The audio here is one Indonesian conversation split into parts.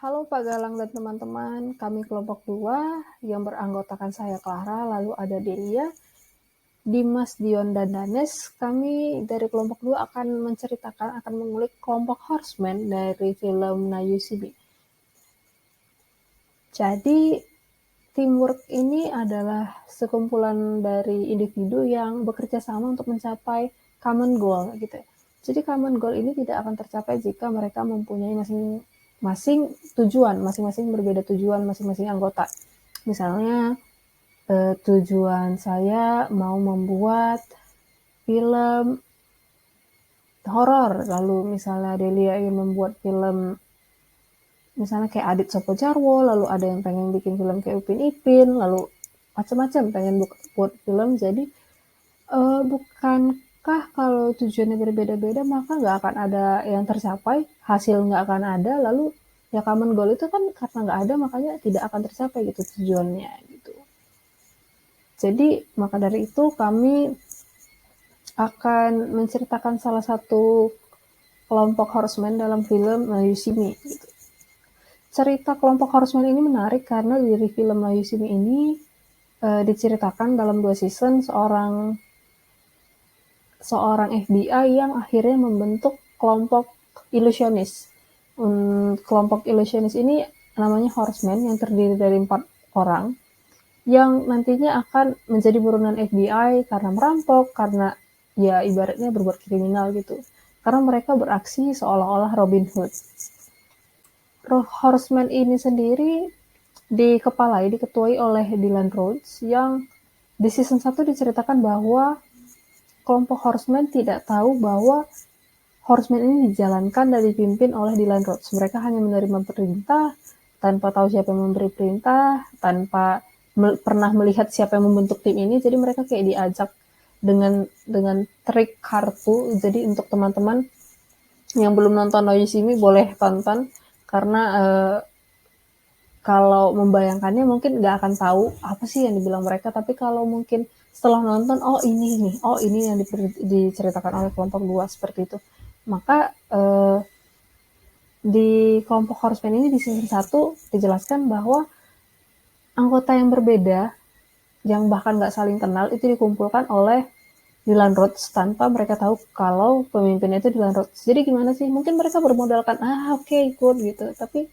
Halo Pak Galang dan teman-teman, kami kelompok 2 yang beranggotakan saya Clara, lalu ada Delia, Dimas, Dion, dan Danes. Kami dari kelompok 2 akan mengulik kelompok Horseman dari film Nayusibi. Jadi, teamwork ini adalah sekumpulan dari individu yang bekerja sama untuk mencapai common goal gitu. Jadi common goal ini tidak akan tercapai jika mereka mempunyai masing-masing tujuan, masing-masing berbeda tujuan masing-masing anggota. Misalnya tujuan saya mau membuat film horor, lalu misalnya Delia ingin membuat film misalnya kayak Adit Sopo Jarwo, lalu ada yang pengen bikin film kayak Upin Ipin, lalu macam-macam pengen buat film. Jadi bukankah kalau tujuannya berbeda-beda maka nggak akan ada yang tercapai, hasil nggak akan ada, lalu ya common goal itu kan karena nggak ada makanya tidak akan tercapai gitu tujuannya gitu. Jadi maka dari itu kami akan menceritakan salah satu kelompok horseman dalam film Yusimi gitu. Cerita kelompok horseman ini menarik karena dari film Yusimi ini diceritakan dalam 2 season seorang FBI yang akhirnya membentuk kelompok ilusionis. Kelompok ilusionis ini namanya Horseman yang terdiri dari 4 orang yang nantinya akan menjadi buronan FBI karena merampok, karena ya ibaratnya berbuat kriminal gitu. Karena mereka beraksi seolah-olah Robin Hood. Horseman ini sendiri diketuai oleh Dylan Rhodes yang di season 1 diceritakan bahwa kelompok Horseman tidak tahu bahwa Horseman ini dijalankan dan dipimpin oleh Dylan Rhodes. Mereka hanya menerima perintah tanpa tahu siapa yang memberi perintah, tanpa pernah melihat siapa yang membentuk tim ini. Jadi mereka kayak diajak dengan trik kartu. Jadi untuk teman-teman yang belum nonton No Yusimi boleh tonton karena kalau membayangkannya mungkin nggak akan tahu apa sih yang dibilang mereka, tapi kalau mungkin setelah nonton, oh ini yang diceritakan oleh kelompok 2 seperti itu. Maka di kelompok Horseman ini di season 1 dijelaskan bahwa anggota yang berbeda, yang bahkan nggak saling kenal, itu dikumpulkan oleh Dylan Rhodes tanpa mereka tahu kalau pemimpinnya itu Dylan Rhodes. Jadi gimana sih? Mungkin mereka bermodalkan, oke, ikut gitu. Tapi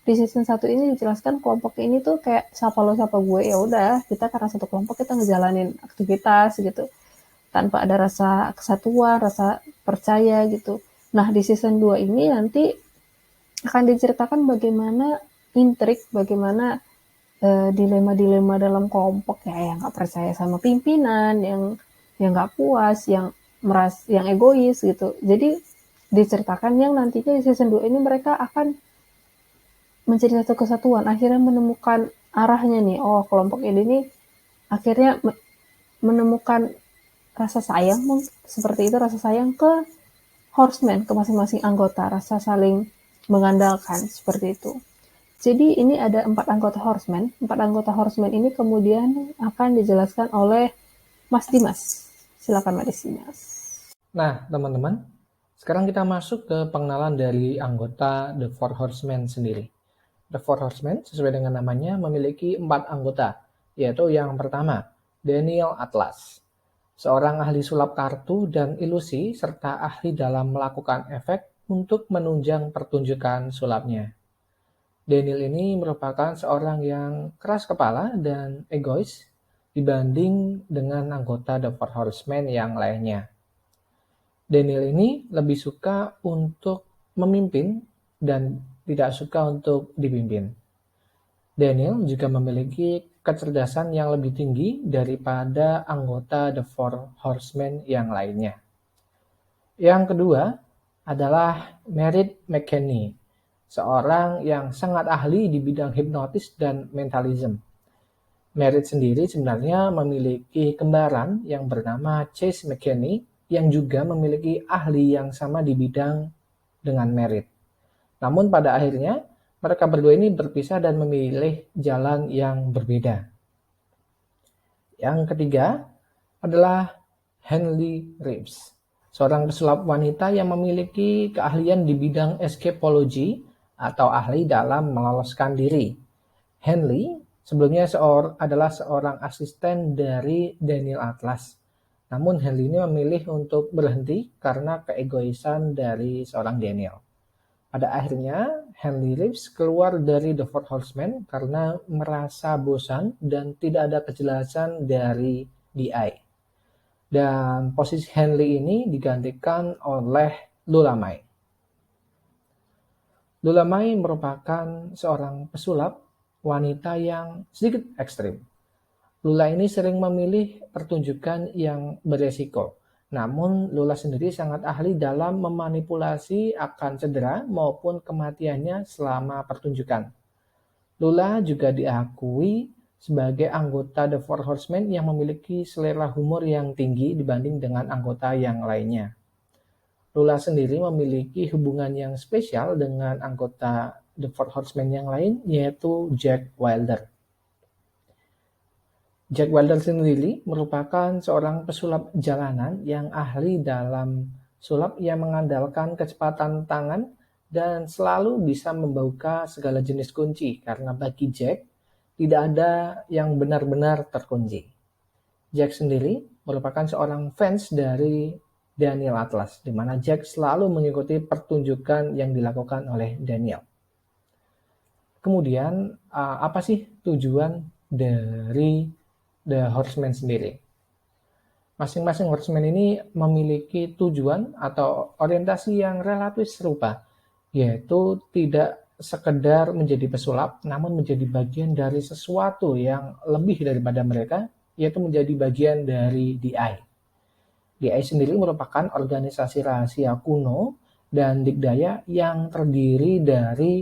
di season 1 ini dijelaskan kelompok ini tuh kayak siapa lo siapa gue, ya udah kita karena satu kelompok kita ngejalanin aktivitas gitu tanpa ada rasa kesatuan, rasa percaya gitu. Nah di season 2 ini nanti akan diceritakan bagaimana intrik, bagaimana dilema-dilema dalam kelompok ya, yang nggak percaya sama pimpinan, yang nggak puas, yang egois gitu. Jadi diceritakan yang nantinya di season 2 ini mereka akan menjadi satu kesatuan, akhirnya menemukan arahnya nih. Oh, kelompok ini nih akhirnya menemukan rasa sayang, seperti itu, rasa sayang ke Horseman, ke masing-masing anggota, rasa saling mengandalkan, seperti itu. Jadi ini ada 4 anggota Horseman. 4 anggota Horseman ini kemudian akan dijelaskan oleh Mas Dimas. Silakan Mas Dimas. Nah, teman-teman, sekarang kita masuk ke pengenalan dari anggota The Four Horsemen sendiri. The Four Horsemen sesuai dengan namanya memiliki 4 anggota, yaitu yang pertama, Daniel Atlas, seorang ahli sulap kartu dan ilusi serta ahli dalam melakukan efek untuk menunjang pertunjukan sulapnya. Daniel ini merupakan seorang yang keras kepala dan egois dibanding dengan anggota The Four Horsemen yang lainnya. Daniel ini lebih suka untuk memimpin dan tidak suka untuk dipimpin. Daniel juga memiliki kecerdasan yang lebih tinggi daripada anggota The Four Horsemen yang lainnya. Yang kedua adalah Merritt McKinney, seorang yang sangat ahli di bidang hipnotis dan mentalism. Merritt sendiri sebenarnya memiliki kembaran yang bernama Chase McKinney yang juga memiliki ahli yang sama di bidang dengan Merritt. Namun pada akhirnya mereka berdua ini berpisah dan memilih jalan yang berbeda. Yang ketiga adalah Henley Reeves, seorang pesulap wanita yang memiliki keahlian di bidang escapology atau ahli dalam meloloskan diri. Henley sebelumnya adalah seorang asisten dari Daniel Atlas. Namun Henley ini memilih untuk berhenti karena keegoisan dari seorang Daniel. Pada akhirnya, Henley Reeves keluar dari The Four Horsemen karena merasa bosan dan tidak ada kejelasan dari DI. Dan posisi Henley ini digantikan oleh Lula Mae. Lula Mae merupakan seorang pesulap wanita yang sedikit ekstrim. Lula ini sering memilih pertunjukan yang beresiko. Namun Lula sendiri sangat ahli dalam memanipulasi akan cedera maupun kematiannya selama pertunjukan. Lula juga diakui sebagai anggota The Four Horsemen yang memiliki selera humor yang tinggi dibanding dengan anggota yang lainnya. Lula sendiri memiliki hubungan yang spesial dengan anggota The Four Horsemen yang lain, yaitu Jack Wilder. Jack Wilder sendiri merupakan seorang pesulap jalanan yang ahli dalam sulap yang mengandalkan kecepatan tangan dan selalu bisa membuka segala jenis kunci, karena bagi Jack tidak ada yang benar-benar terkunci. Jack sendiri merupakan seorang fans dari Daniel Atlas, di mana Jack selalu mengikuti pertunjukan yang dilakukan oleh Daniel. Kemudian, apa sih tujuan dari The Horsemen sendiri? Masing-masing Horsemen ini memiliki tujuan atau orientasi yang relatif serupa, yaitu tidak sekedar menjadi pesulap, namun menjadi bagian dari sesuatu yang lebih daripada mereka, yaitu menjadi bagian dari DI. DI sendiri merupakan organisasi rahasia kuno dan dikdaya yang terdiri dari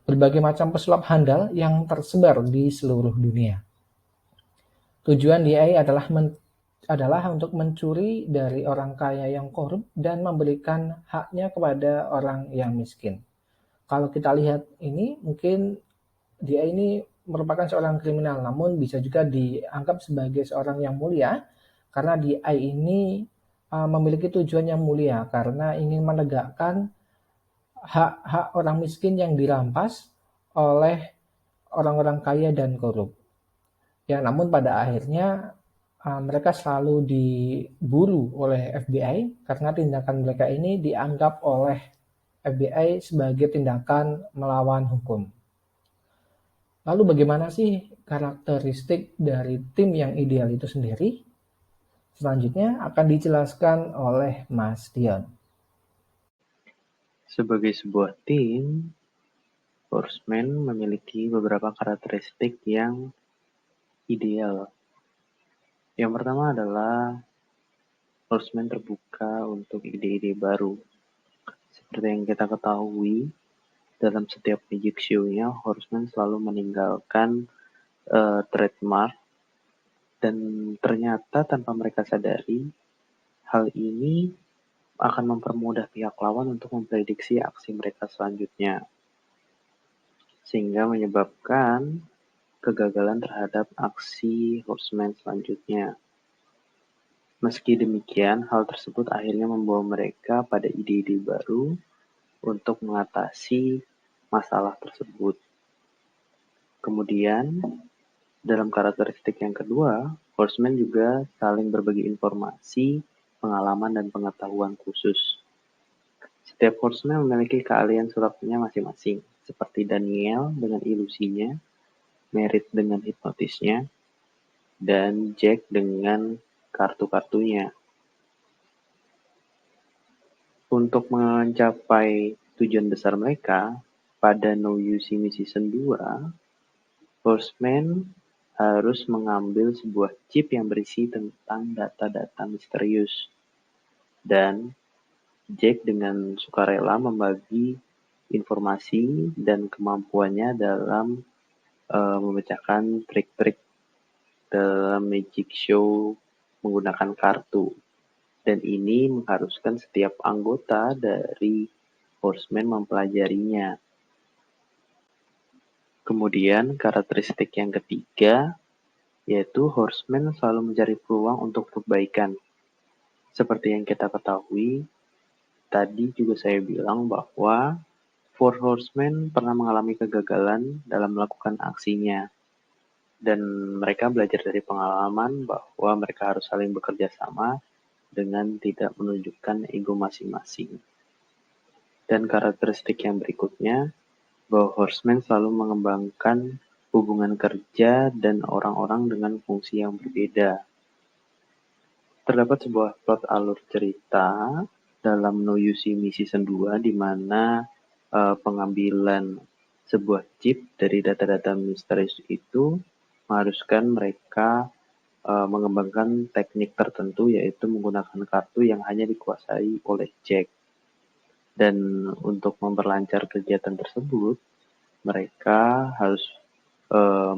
berbagai macam pesulap handal yang tersebar di seluruh dunia. Tujuan DI adalah untuk mencuri dari orang kaya yang korup dan memberikan haknya kepada orang yang miskin. Kalau kita lihat ini, mungkin dia ini merupakan seorang kriminal, namun bisa juga dianggap sebagai seorang yang mulia, karena DI ini memiliki tujuan yang mulia, karena ingin menegakkan hak-hak orang miskin yang dirampas oleh orang-orang kaya dan korup. Ya, namun pada akhirnya mereka selalu diburu oleh FBI karena tindakan mereka ini dianggap oleh FBI sebagai tindakan melawan hukum. Lalu bagaimana sih karakteristik dari tim yang ideal itu sendiri? Selanjutnya akan dijelaskan oleh Mas Dion. Sebagai sebuah tim, Horsemen memiliki beberapa karakteristik yang ideal. Yang pertama adalah Horsemen terbuka untuk ide-ide baru. Seperti yang kita ketahui, dalam setiap magic show-nya, Horsemen selalu meninggalkan trademark, dan ternyata tanpa mereka sadari, hal ini akan mempermudah pihak lawan untuk memprediksi aksi mereka selanjutnya, sehingga menyebabkan kegagalan terhadap aksi Horsemen selanjutnya. Meski demikian, hal tersebut akhirnya membawa mereka pada ide-ide baru untuk mengatasi masalah tersebut. Kemudian, dalam karakteristik yang kedua, Horsemen juga saling berbagi informasi, pengalaman, dan pengetahuan khusus. Setiap Horseman memiliki keahlian sulapnya masing-masing, seperti Daniel dengan ilusinya, Merit dengan hipnotisnya, dan Jack dengan kartu-kartunya. Untuk mencapai tujuan besar mereka, pada No You See Me Season 2, Horseman harus mengambil sebuah chip yang berisi tentang data-data misterius. Dan Jack dengan sukarela membagi informasi dan kemampuannya dalam memecahkan trik-trik dalam magic show menggunakan kartu. Dan ini mengharuskan setiap anggota dari Horseman mempelajarinya. Kemudian karakteristik yang ketiga, yaitu Horseman selalu mencari peluang untuk perbaikan. Seperti yang kita ketahui, tadi juga saya bilang bahwa Four Horsemen pernah mengalami kegagalan dalam melakukan aksinya, dan mereka belajar dari pengalaman bahwa mereka harus saling bekerja sama dengan tidak menunjukkan ego masing-masing. Dan karakteristik yang berikutnya, bahwa Horsemen selalu mengembangkan hubungan kerja dan orang-orang dengan fungsi yang berbeda. Terdapat sebuah plot alur cerita dalam No You See Me Season 2 di mana pengambilan sebuah chip dari data-data misterius itu mengharuskan mereka mengembangkan teknik tertentu, yaitu menggunakan kartu yang hanya dikuasai oleh Jack. Dan untuk memperlancar kegiatan tersebut, mereka harus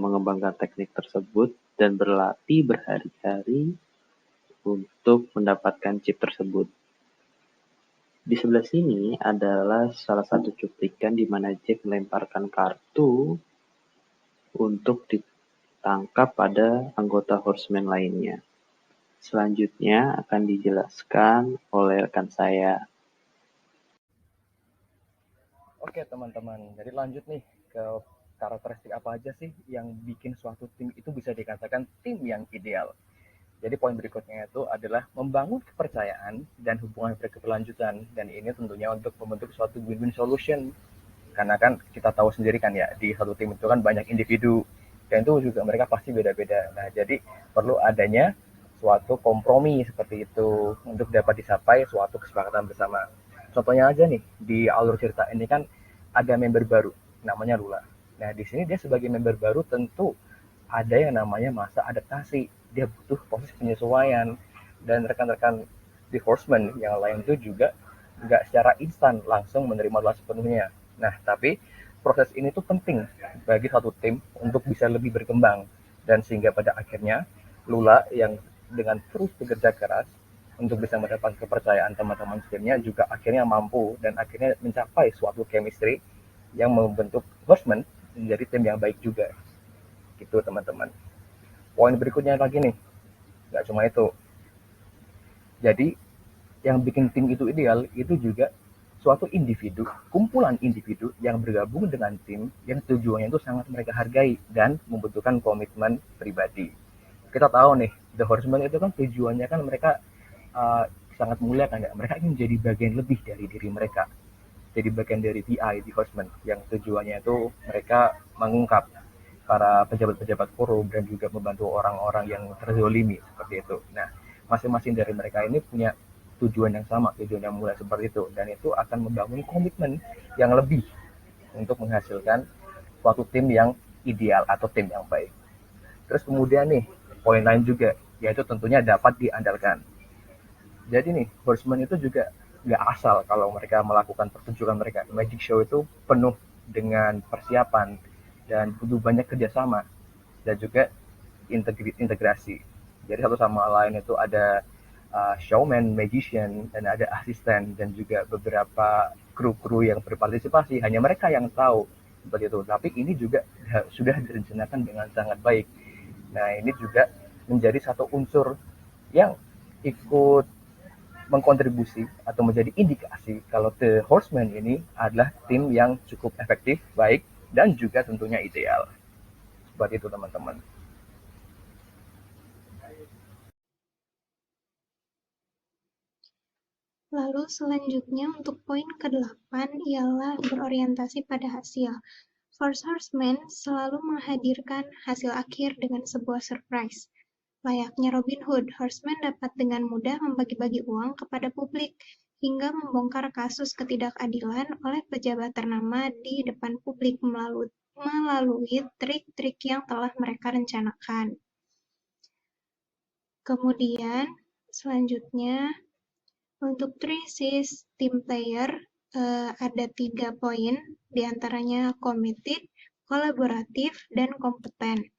mengembangkan teknik tersebut dan berlatih berhari-hari untuk mendapatkan chip tersebut. Di sebelah sini adalah salah satu cuplikan di mana Jack melemparkan kartu untuk ditangkap pada anggota Horseman lainnya. Selanjutnya akan dijelaskan oleh rekan saya. Oke teman-teman, jadi lanjut nih ke karakteristik apa aja sih yang bikin suatu tim itu bisa dikatakan tim yang ideal. Jadi poin berikutnya itu adalah membangun kepercayaan dan hubungan berkeberlanjutan, dan ini tentunya untuk membentuk suatu win-win solution. Karena kan kita tahu sendiri kan ya, di satu tim itu kan banyak individu dan itu juga mereka pasti beda-beda. Nah, jadi perlu adanya suatu kompromi seperti itu untuk dapat dicapai suatu kesepakatan bersama. Contohnya aja nih, di alur cerita ini kan ada member baru namanya Lula. Nah, di sini dia sebagai member baru tentu ada yang namanya masa adaptasi. Dia butuh proses penyesuaian, dan rekan-rekan di Horseman yang lain itu juga nggak secara instan langsung menerima Lula sepenuhnya. Nah, tapi proses ini tuh penting bagi satu tim untuk bisa lebih berkembang, dan sehingga pada akhirnya Lula yang dengan terus bekerja keras untuk bisa mendapat kepercayaan teman-teman timnya juga akhirnya mampu dan akhirnya mencapai suatu chemistry yang membentuk Horseman menjadi tim yang baik juga. Gitu teman-teman. Poin berikutnya lagi nih, nggak cuma itu. Jadi yang bikin tim itu ideal itu juga suatu individu, kumpulan individu yang bergabung dengan tim yang tujuannya itu sangat mereka hargai dan membutuhkan komitmen pribadi. Kita tahu nih, The Horseman itu kan tujuannya kan mereka uh, sangat mulia kan ya, mereka ingin menjadi bagian lebih dari diri mereka, jadi bagian dari VI The Horseman yang tujuannya itu mereka mengungkap para pejabat-pejabat korup dan juga membantu orang-orang yang terzolimi seperti itu. Nah, masing-masing dari mereka ini punya tujuan yang sama, tujuan yang mulia seperti itu, dan itu akan membangun komitmen yang lebih untuk menghasilkan suatu tim yang ideal atau tim yang baik. Terus kemudian nih, poin lain juga, yaitu tentunya dapat diandalkan. Jadi nih, Horseman itu juga nggak asal kalau mereka melakukan pertunjukan mereka. Magic Show itu penuh dengan persiapan dan butuh banyak kerjasama dan juga integrasi. Jadi satu sama lain itu ada showman, magician, dan ada asisten dan juga beberapa kru-kru yang berpartisipasi. Hanya mereka yang tahu seperti itu. Tapi ini juga sudah direncanakan dengan sangat baik. Nah, ini juga menjadi satu unsur yang ikut mengkontribusi atau menjadi indikasi kalau The Horseman ini adalah tim yang cukup efektif, baik, dan juga tentunya ideal. Seperti itu teman-teman. Lalu selanjutnya untuk poin ke-8 ialah berorientasi pada hasil. Four Horsemen selalu menghadirkan hasil akhir dengan sebuah surprise. Layaknya Robin Hood, Horseman dapat dengan mudah membagi-bagi uang kepada publik hingga membongkar kasus ketidakadilan oleh pejabat ternama di depan publik melalui trik-trik yang telah mereka rencanakan. Kemudian selanjutnya untuk 3Cs team player ada 3 poin, diantaranya committed, kolaboratif, dan kompeten.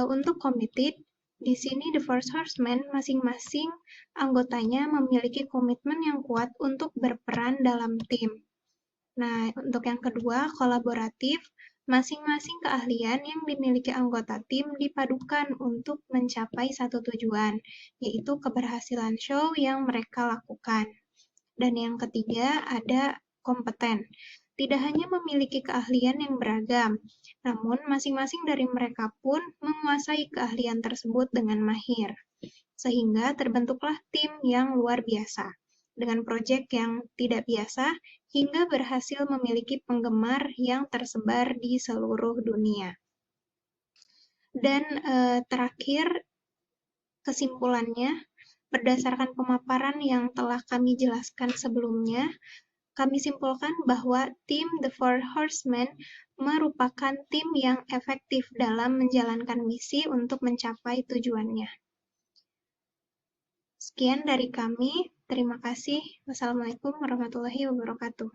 Untuk committed, di sini The Four Horsemen masing-masing anggotanya memiliki komitmen yang kuat untuk berperan dalam tim. Nah, untuk yang kedua, kolaboratif, masing-masing keahlian yang dimiliki anggota tim dipadukan untuk mencapai satu tujuan, yaitu keberhasilan show yang mereka lakukan. Dan yang ketiga ada kompeten. tidak hanya memiliki keahlian yang beragam, namun masing-masing dari mereka pun menguasai keahlian tersebut dengan mahir. Sehingga terbentuklah tim yang luar biasa, dengan proyek yang tidak biasa, hingga berhasil memiliki penggemar yang tersebar di seluruh dunia. Dan terakhir, kesimpulannya, berdasarkan pemaparan yang telah kami jelaskan sebelumnya, kami simpulkan bahwa tim The Four Horsemen merupakan tim yang efektif dalam menjalankan misi untuk mencapai tujuannya. Sekian dari kami. Terima kasih. Wassalamualaikum warahmatullahi wabarakatuh.